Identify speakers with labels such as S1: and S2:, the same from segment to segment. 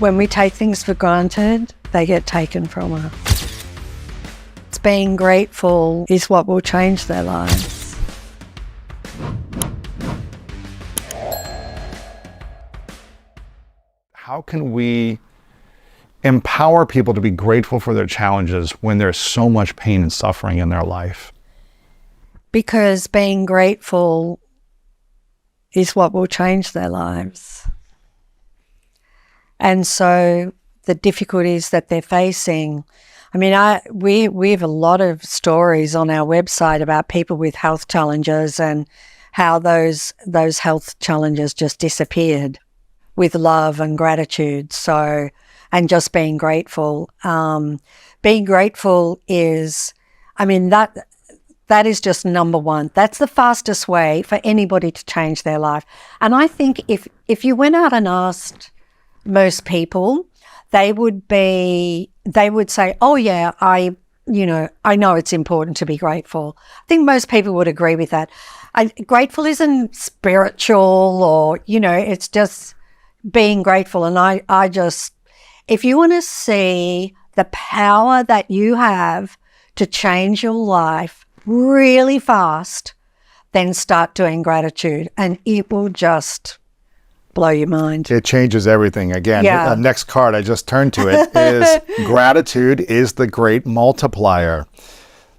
S1: When we take things for granted, they get taken from us. It's being grateful is what will change their lives.
S2: How can we empower people to be grateful for their challenges when there's so much pain and suffering in their life?
S1: Because being grateful is what will change their lives. And so the difficulties that they're facing, I mean, we have a lot of stories on our website about people with health challenges and how those health challenges just disappeared with love and gratitude. So, and just being grateful. Being grateful is, I mean, that is just number one. That's the fastest way for anybody to change their life. And I think if you went out and asked most people, they would say, oh yeah, I know it's important to be grateful. I think most people would agree with that. Grateful isn't spiritual or, it's just being grateful. And I just, if you want to see the power that you have to change your life really fast, then start doing gratitude and it will just blow your mind.
S2: It changes everything. Again,
S1: Yeah.
S2: Next card I just turned to it is gratitude is the great multiplier.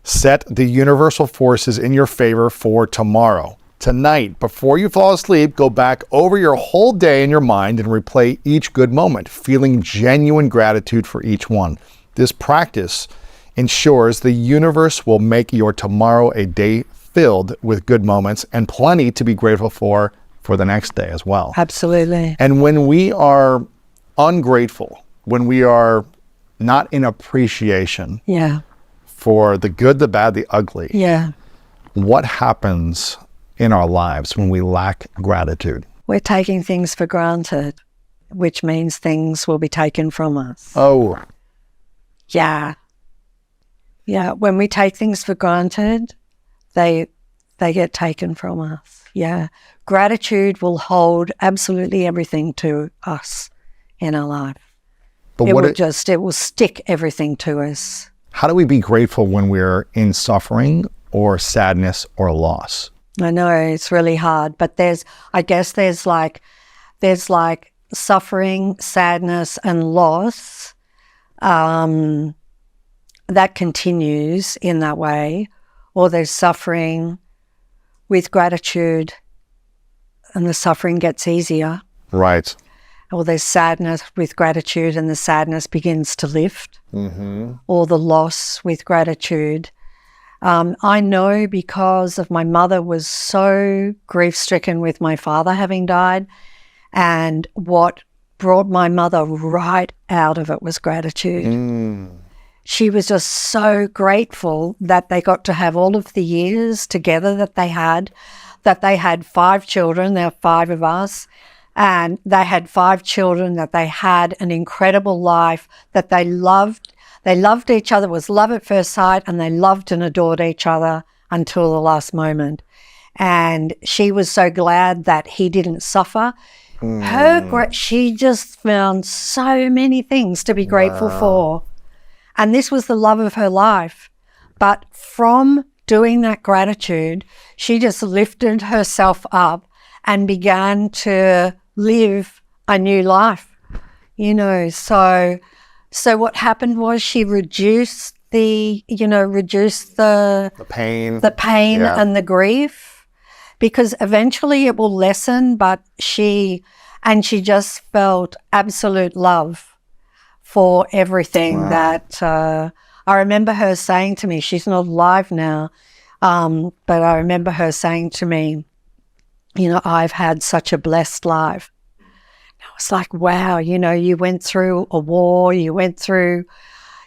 S2: Set the universal forces in your favor for tomorrow. Tonight, before you fall asleep, go back over your whole day in your mind and replay each good moment, feeling genuine gratitude for each one. This practice ensures the universe will make your tomorrow a day filled with good moments and plenty to be grateful for the next day as well.
S1: Absolutely.
S2: And when we are ungrateful, when we are not in appreciation for the good, the bad, the ugly, what happens in our lives when we lack gratitude?
S1: We're taking things for granted, which means things will be taken from us.
S2: Oh.
S1: Yeah. Yeah. When we take things for granted, they get taken from us. Yeah. Gratitude will hold absolutely everything to us in our life.
S2: But
S1: it will stick everything to us.
S2: How do we be grateful when we're in suffering or sadness or loss?
S1: I know it's really hard, but there's like suffering, sadness, and loss that continues in that way, or there's suffering with gratitude and the suffering gets easier.
S2: Right.
S1: Or there's sadness with gratitude and the sadness begins to lift. Mm-hmm. Or the loss with gratitude. I know because of my mother was so grief-stricken with my father having died, and what brought my mother right out of it was gratitude. Mm. She was just so grateful that they got to have all of the years together that they had 5 children. There are 5 of us, and they had 5 children, that they had an incredible life, that they loved. They loved each other. It was love at first sight, and they loved and adored each other until the last moment. And she was so glad that he didn't suffer. She just found so many things to be grateful for. And this was the love of her life. But from doing that gratitude, she just lifted herself up and began to live a new life, So what happened was she reduced the pain and the grief, because eventually it will lessen, but she just felt absolute love for everything. That I remember her saying to me, she's not alive now, but I remember her saying to me, I've had such a blessed life. I was like, wow, you went through a war, you went through,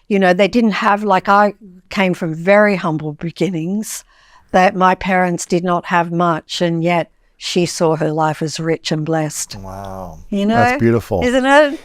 S1: they didn't have, I came from very humble beginnings, that my parents did not have much, and yet she saw her life as rich and blessed.
S2: Wow.
S1: You know?
S2: That's beautiful.
S1: Isn't it?